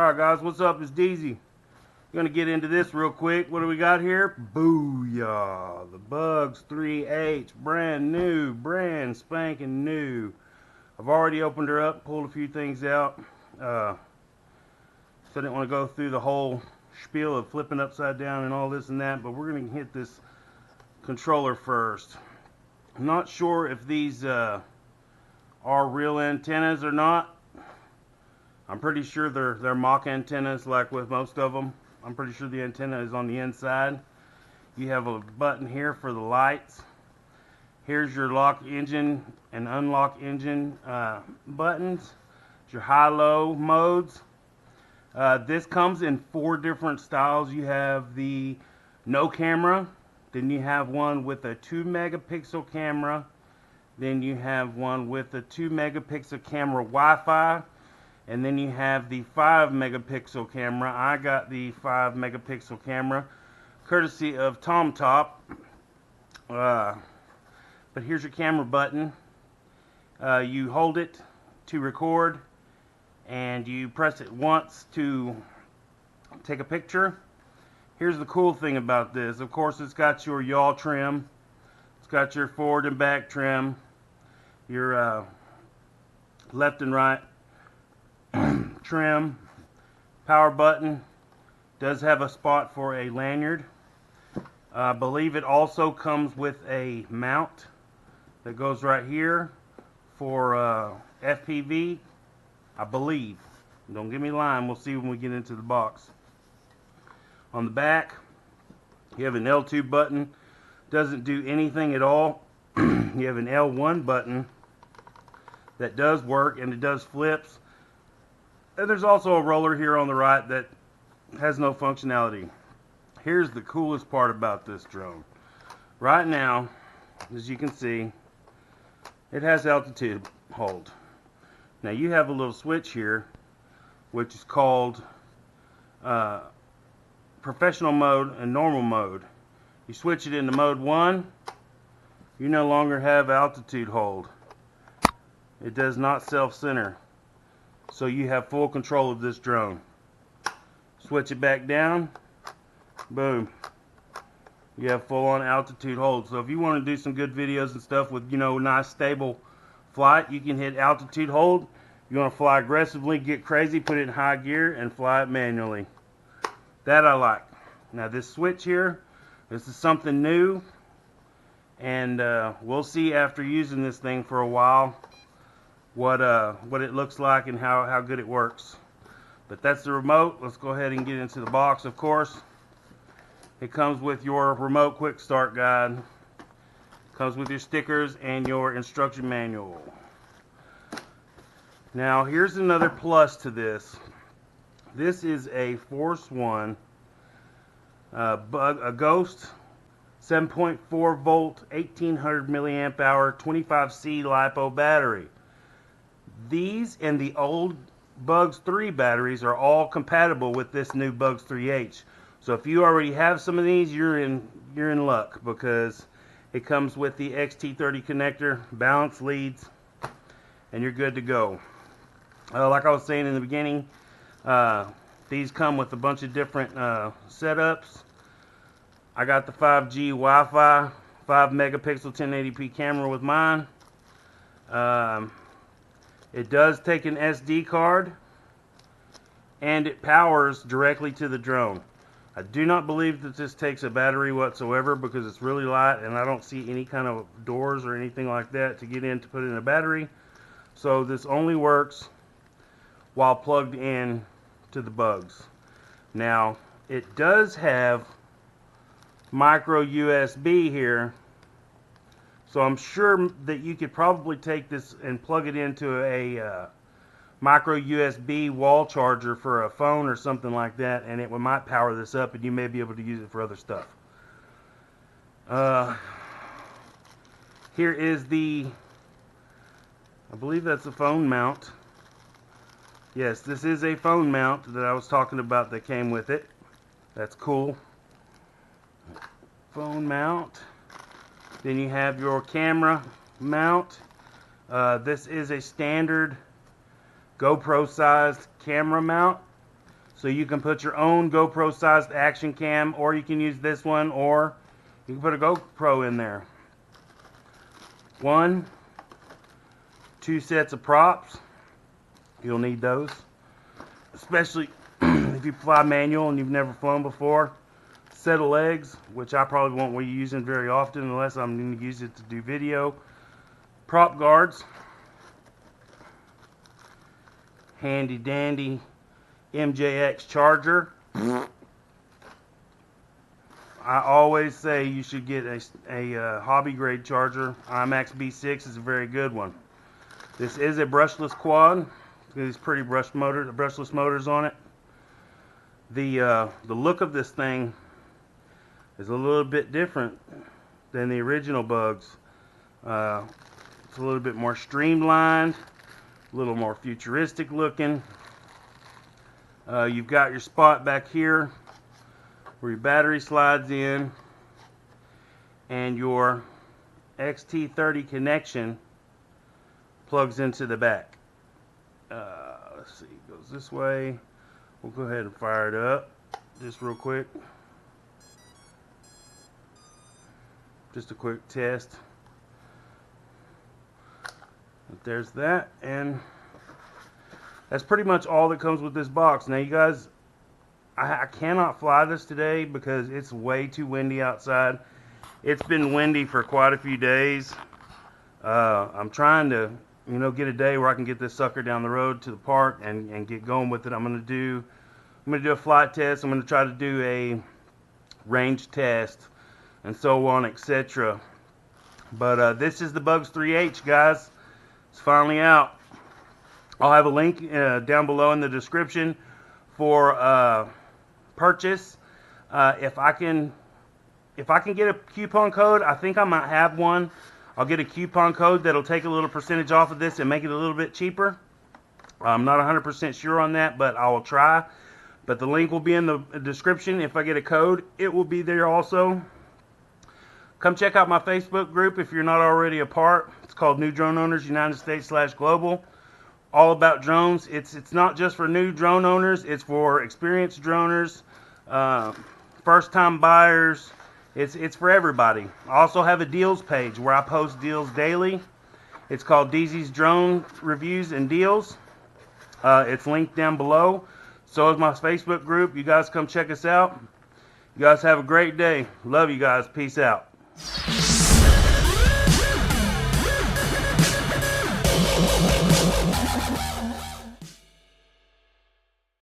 Alright guys, what's up? It's DZ. Gonna get into this real quick. What do we got here? Booyah! The Bugs 3H, brand spanking new. I've already opened her up, pulled a few things out. So I didn't want to go through the whole spiel of flipping upside down and all this and that, but we're gonna hit this controller first. I'm not sure if these are real antennas or not. I'm pretty sure they're mock antennas, like with most of them. I'm pretty sure the antenna is on the inside. You have a button here for the lights. Here's your lock engine and unlock engine buttons. Your high-low modes. This comes in 4 different styles. You have the no camera, then you have one with a 2 megapixel camera, then you have one with a 2 megapixel camera Wi-Fi, and then you have the 5 megapixel camera. I got the 5 megapixel camera, courtesy of TomTop. But here's your camera button. You hold it to record, and you press it once to take a picture. Here's the cool thing about this. Of course, it's got your yaw trim. It's got your forward and back trim. Your left and right trim. Power button. Does have a spot for a lanyard. I believe it also comes with a mount that goes right here for FPV. I believe. Don't give me lying. We'll see when we get into the box. On the back, you have an L2 button. Doesn't do anything at all. You have an L1 button that does work, and it does flips. And there's also a roller here on the right that has no functionality. Here's the coolest part about this drone. Right now, as you can see, it has altitude hold. Now you have a little switch here, which is called professional mode and normal mode. You switch it into mode 1, you no longer have altitude hold. It does not self-center. So you have full control of this drone. Switch it back down, boom. You have full on altitude hold. So if you want to do some good videos and stuff with, nice stable flight, you can hit altitude hold. You want to fly aggressively, get crazy, put it in high gear and fly it manually. That I like. Now this switch here, this is something new, and we'll see after using this thing for a while what it looks like and how good it works. But that's the remote. Let's go ahead and get into the box. Of course, it comes with your remote quick start guide. Comes with your stickers and your instruction manual. Now here's another plus to this. This is a Force One a Ghost 7.4 volt 1800 milliamp hour 25C LiPo battery. These and the old Bugs 3 batteries are all compatible with this new Bugs 3H. So if you already have some of these, you're in luck, because it comes with the XT30 connector, balance leads, and you're good to go. Like I was saying in the beginning, these come with a bunch of different setups. I got the 5G Wi-Fi, 5 megapixel 1080p camera with mine. It does take an SD card, and it powers directly to the drone. I do not believe that this takes a battery whatsoever, because it's really light and I don't see any kind of doors or anything like that to get in to put in a battery. So this only works while plugged in to the Bugs. Now it does have micro USB here, so I'm sure that you could probably take this and plug it into a micro USB wall charger for a phone or something like that, and it might power this up, and you may be able to use it for other stuff. Here is I believe that's a phone mount. Yes, this is a phone mount that I was talking about that came with it. That's cool. Phone mount. Then you have your camera mount. This is a standard GoPro sized camera mount. So you can put your own GoPro sized action cam, or you can use this one, or you can put a GoPro in there. 1, 2 sets of props. You'll need those, especially if you fly manual and you've never flown before. Set of legs, which I probably won't be using very often unless I'm going to use it to do video. Prop guards. Handy dandy MJX charger. I always say you should get a hobby grade charger. IMAX B6 is a very good one. This is a brushless quad. These pretty brushless motors on it. The look of this thing is a little bit different than the original Bugs. It's a little bit more streamlined, a little more futuristic looking. You've got your spot back here where your battery slides in, and your XT30 connection plugs into the back. Let's see, it goes this way. We'll go ahead and fire it up just real quick. Just a quick test. But there's that, and that's pretty much all that comes with this box. Now you guys, I cannot fly this today because it's way too windy outside. It's been windy for quite a few days. I'm trying to, get a day where I can get this sucker down the road to the park and get going with it. I'm gonna do a flight test. I'm gonna try to do a range test and so on, etc. But this is the Bugs 3H, guys. It's finally out. I'll have a link down below in the description for purchase. If I can get a coupon code, I think I might have one. I'll get a coupon code that'll take a little percentage off of this and make it a little bit cheaper. I'm not 100% sure on that, but I will try. But the link will be in the description. If I get a code, it will be there also. Come check out my Facebook group if you're not already a part. It's called New Drone Owners United States /Global. All about drones. It's not just for new drone owners. It's for experienced droners, first-time buyers. It's for everybody. I also have a deals page where I post deals daily. It's called DZ's Drone Reviews and Deals. It's linked down below. So is my Facebook group. You guys come check us out. You guys have a great day. Love you guys. Peace out. We'll be right back.